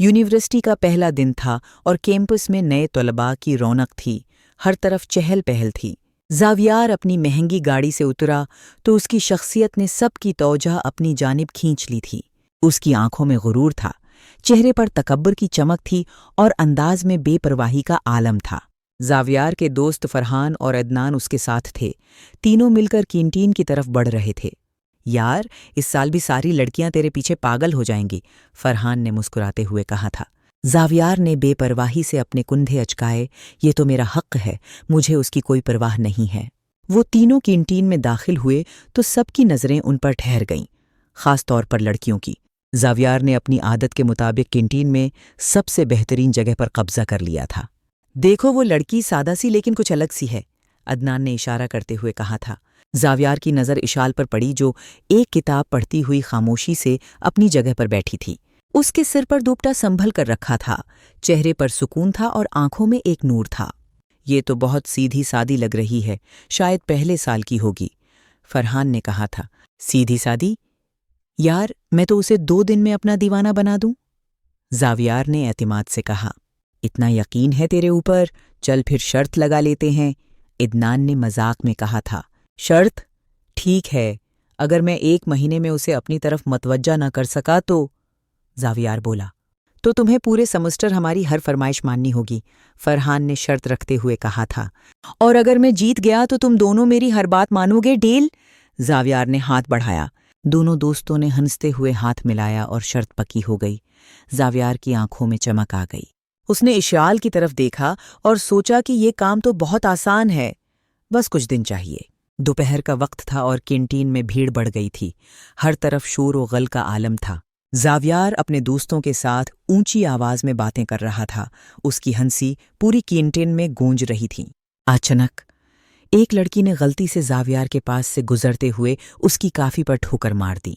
University کا پہلا دن تھا اور کیمپس میں نئے طلباء کی رونق تھی، ہر طرف چہل پہل تھی۔ زاویار اپنی مہنگی گاڑی سے اترا تو اس کی شخصیت نے سب کی توجہ اپنی جانب کھینچ لی تھی۔ اس کی آنکھوں میں غرور تھا، چہرے پر تکبر کی چمک تھی اور انداز میں بے پرواہی کا عالم تھا۔ زاویار کے دوست فرحان اور عدنان اس کے ساتھ تھے، تینوں مل کر کینٹین کی طرف بڑھ رہے تھے۔ یار، اس سال بھی ساری لڑکیاں تیرے پیچھے پاگل ہو جائیں گی، فرحان نے مسکراتے ہوئے کہا تھا۔ زاویار نے بے پرواہی سے اپنے کندھے اچکائے، یہ تو میرا حق ہے، مجھے اس کی کوئی پرواہ نہیں ہے۔ وہ تینوں کینٹین میں داخل ہوئے تو سب کی نظریں ان پر ٹھہر گئیں، خاص طور پر لڑکیوں کی۔ زاویار نے اپنی عادت کے مطابق کینٹین میں سب سے بہترین جگہ پر قبضہ کر لیا تھا۔ دیکھو وہ لڑکی سادہ سی لیکن کچھ الگ سی ہے، عدنان نے اشارہ کرتے ہوئے کہا تھا۔ زاویار کی نظر اشال پر پڑی جو ایک کتاب پڑھتی ہوئی خاموشی سے اپنی جگہ پر بیٹھی تھی۔ اس کے سر پر دوپٹہ سنبھل کر رکھا تھا، چہرے پر سکون تھا اور آنکھوں میں ایک نور تھا۔ یہ تو بہت سیدھی سادی لگ رہی ہے، شاید پہلے سال کی ہوگی، فرحان نے کہا تھا۔ سیدھی سادی؟ یار، میں تو اسے 2 دن میں اپنا دیوانہ بنا دوں، زاویار نے اعتماد سے کہا۔ اتنا یقین ہے تیرے اوپر؟ چل پھر شرط لگا لیتے ہیں، عدنان نے مذاق میں کہا تھا۔ شرط؟ ٹھیک ہے، اگر میں 1 مہینے میں اسے اپنی طرف متوجہ نہ کر سکا تو، زاویار بولا۔ تو تمہیں پورے سمسٹر ہماری ہر فرمائش ماننی ہوگی، فرحان نے شرط رکھتے ہوئے کہا تھا۔ اور اگر میں جیت گیا تو تم دونوں میری ہر بات مانو گے، ڈیل؟ زاویار نے ہاتھ بڑھایا۔ دونوں دوستوں نے ہنستے ہوئے ہاتھ ملایا اور شرط پکی ہو گئی۔ زاویار کی آنکھوں میں چمک آ گئی۔ اس نے اشال کی طرف دیکھا اور سوچا کہ یہ کام تو بہت آسان ہے، بس کچھ دن چاہیے۔ دوپہر کا وقت تھا اور کینٹین میں بھیڑ بڑھ گئی تھی، ہر طرف شور و غل کا عالم تھا۔ زاویار اپنے دوستوں کے ساتھ اونچی آواز میں باتیں کر رہا تھا، اس کی ہنسی پوری کینٹین میں گونج رہی تھی۔ اچانک ایک لڑکی نے غلطی سے زاویار کے پاس سے گزرتے ہوئے اس کی کافی پر ٹھوکر مار دی۔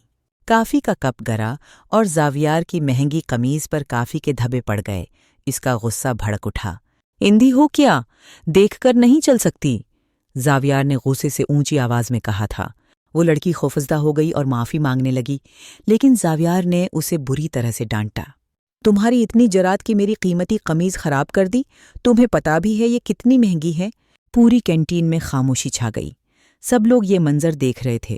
کافی کا کپ گرا اور زاویار کی مہنگی قمیض پر کافی کے دھبے پڑ گئے۔ اس کا غصہ بھڑک اٹھا۔ اندھی ہو کیا؟ دیکھ کر نہیں چل سکتی؟ زاویار نے غصے سے اونچی آواز میں کہا تھا۔ وہ لڑکی خوفزدہ ہو گئی اور معافی مانگنے لگی، لیکن زاویار نے اسے بری طرح سے ڈانٹا۔ تمہاری اتنی جرات کہ میری قیمتی قمیض خراب کر دی؟ تمہیں پتا بھی ہے یہ کتنی مہنگی ہے؟ پوری کینٹین میں خاموشی چھا گئی۔ سب لوگ یہ منظر دیکھ رہے تھے،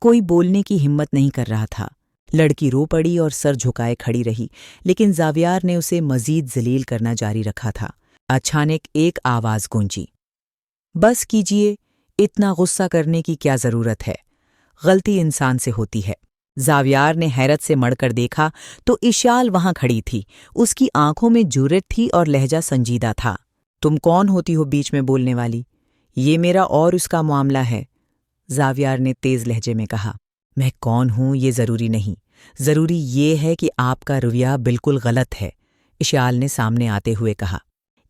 کوئی بولنے کی ہمت نہیں کر رہا تھا۔ لڑکی رو پڑی اور سر جھکائے کھڑی رہی، لیکن زاویار نے اسے مزید ذلیل کرنا جاری رکھا تھا۔ اچانک ایک آواز گونجی، بس کیجیے، اتنا غصہ کرنے کی کیا ضرورت ہے؟ غلطی انسان سے ہوتی ہے۔ زاویار نے حیرت سے مڑ کر دیکھا تو اشال وہاں کھڑی تھی، اس کی آنکھوں میں جرأت تھی اور لہجہ سنجیدہ تھا۔ تم کون ہوتی ہو بیچ میں بولنے والی؟ یہ میرا اور اس کا معاملہ ہے، زاویار نے تیز لہجے میں کہا۔ میں کون ہوں یہ ضروری نہیں، ضروری یہ ہے کہ آپ کا رویہ بالکل غلط ہے، اشال نے سامنے آتے ہوئے کہا۔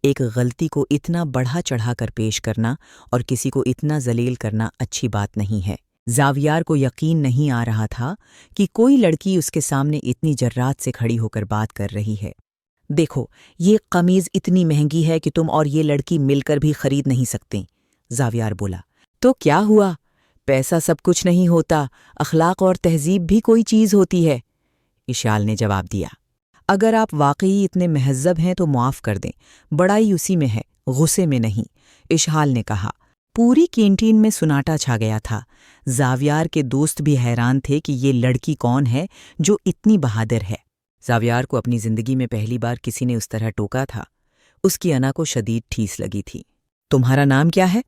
ایک غلطی کو اتنا بڑھا چڑھا کر پیش کرنا اور کسی کو اتنا ذلیل کرنا اچھی بات نہیں ہے۔ زاویار کو یقین نہیں آ رہا تھا کہ کوئی لڑکی اس کے سامنے اتنی جرات سے کھڑی ہو کر بات کر رہی ہے۔ دیکھو، یہ قمیض اتنی مہنگی ہے کہ تم اور یہ لڑکی مل کر بھی خرید نہیں سکتے، زاویار بولا۔ تو کیا ہوا؟ پیسہ سب کچھ نہیں ہوتا، اخلاق اور تہذیب بھی کوئی چیز ہوتی ہے، اشال نے جواب دیا۔ اگر آپ واقعی اتنے مہذب ہیں تو معاف کر دیں، بڑائی اسی میں ہے، غصے میں نہیں، اشال نے کہا۔ پوری کینٹین میں سناٹا چھا گیا تھا۔ زاویار کے دوست بھی حیران تھے کہ یہ لڑکی کون ہے جو اتنی بہادر ہے۔ زاویار کو اپنی زندگی میں پہلی بار کسی نے اس طرح ٹوکا تھا۔ اس کی انا کو شدید ٹھیس لگی تھی۔ تمہارا نام کیا ہے؟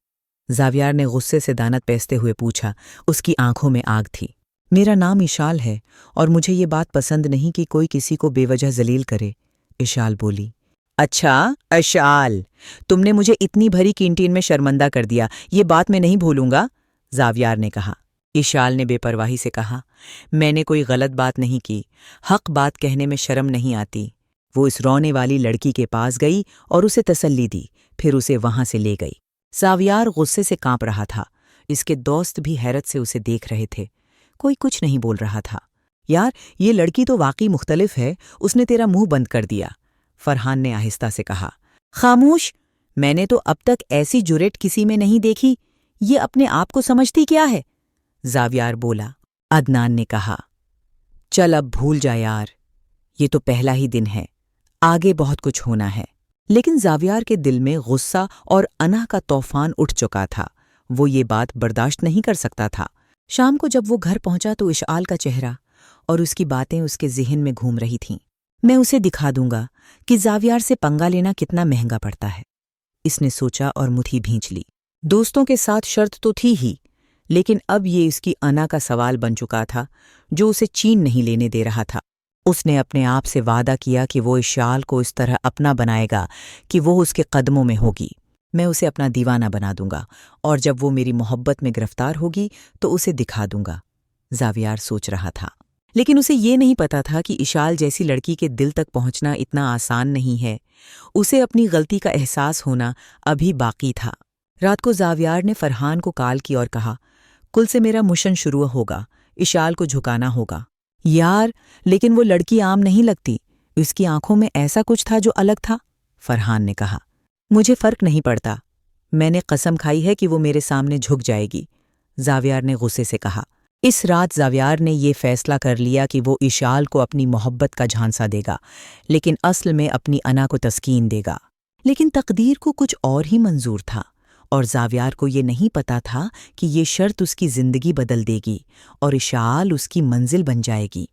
زاویار نے غصے سے دانت پیستے ہوئے پوچھا، اس کی آنکھوں میں آگ تھی۔ میرا نام اشال ہے اور مجھے یہ بات پسند نہیں کہ کوئی کسی کو بے وجہ ذلیل کرے، اشال بولی۔ اچھا اشال، تم نے مجھے اتنی بھری کینٹین میں شرمندہ کر دیا، یہ بات میں نہیں بھولوں گا، زاویار نے کہا۔ اشال نے بے پرواہی سے کہا، میں نے کوئی غلط بات نہیں کی، حق بات کہنے میں شرم نہیں آتی۔ وہ اس رونے والی لڑکی کے پاس گئی اور اسے تسلی دی، پھر اسے وہاں سے لے گئی۔ زاویار غصے سے کانپ رہا تھا، اس کے دوست بھی حیرت سے اسے دیکھ رہے تھے۔ کوئی کچھ نہیں بول رہا تھا۔ یار، یہ لڑکی تو واقعی مختلف ہے، اس نے تیرا منہ بند کر دیا، فرحان نے آہستہ سے کہا۔ خاموش، میں نے تو اب تک ایسی جرأت کسی میں نہیں دیکھی، یہ اپنے آپ کو سمجھتی کیا ہے؟ زاویار بولا۔ عدنان نے کہا، چل اب بھول جا یار، یہ تو پہلا ہی دن ہے، آگے بہت کچھ ہونا ہے۔ لیکن زاویار کے دل میں غصہ اور انا کا طوفان اٹھ چکا تھا۔ وہ یہ بات برداشت نہیں کر سکتا تھا۔ شام کو جب وہ گھر پہنچا تو اشعال کا چہرہ اور اس کی باتیں اس کے ذہن میں گھوم رہی تھیں۔ میں اسے دکھا دوں گا کہ زاویار سے پنگا لینا کتنا مہنگا پڑتا ہے، اس نے سوچا اور مٹھی بھینچ لی۔ دوستوں کے ساتھ شرط تو تھی ہی، لیکن اب یہ اس کی انا کا سوال بن چکا تھا جو اسے چین نہیں لینے دے رہا تھا۔ اس نے اپنے آپ سے وعدہ کیا کہ وہ اشعال کو اس طرح اپنا بنائے گا کہ وہ اس کے قدموں میں ہوگی۔ میں اسے اپنا دیوانہ بنا دوں گا، اور جب وہ میری محبت میں گرفتار ہوگی تو اسے دکھا دوں گا، زاویار سوچ رہا تھا۔ لیکن اسے یہ نہیں پتا تھا کہ اشعال جیسی لڑکی کے دل تک پہنچنا اتنا آسان نہیں ہے۔ اسے اپنی غلطی کا احساس ہونا ابھی باقی تھا۔ رات کو زاویار نے فرحان کو کال کی اور کہا، کل سے میرا مشن شروع ہوگا، اشعال کو جھکانا ہوگا۔ یار، لیکن وہ لڑکی عام نہیں لگتی، اس کی آنکھوں میں ایسا کچھ تھا جو الگ تھا، فرحان نے کہا۔ مجھے فرق نہیں پڑتا، میں نے قسم کھائی ہے کہ وہ میرے سامنے جھک جائے گی، زاویار نے غصے سے کہا۔ اس رات زاویار نے یہ فیصلہ کر لیا کہ وہ اشعال کو اپنی محبت کا جھانسا دے گا، لیکن اصل میں اپنی انا کو تسکین دے گا۔ لیکن تقدیر کو کچھ اور ہی منظور تھا، اور زاویار کو یہ نہیں پتا تھا کہ یہ شرط اس کی زندگی بدل دے گی اور اشعال اس کی منزل بن جائے گی۔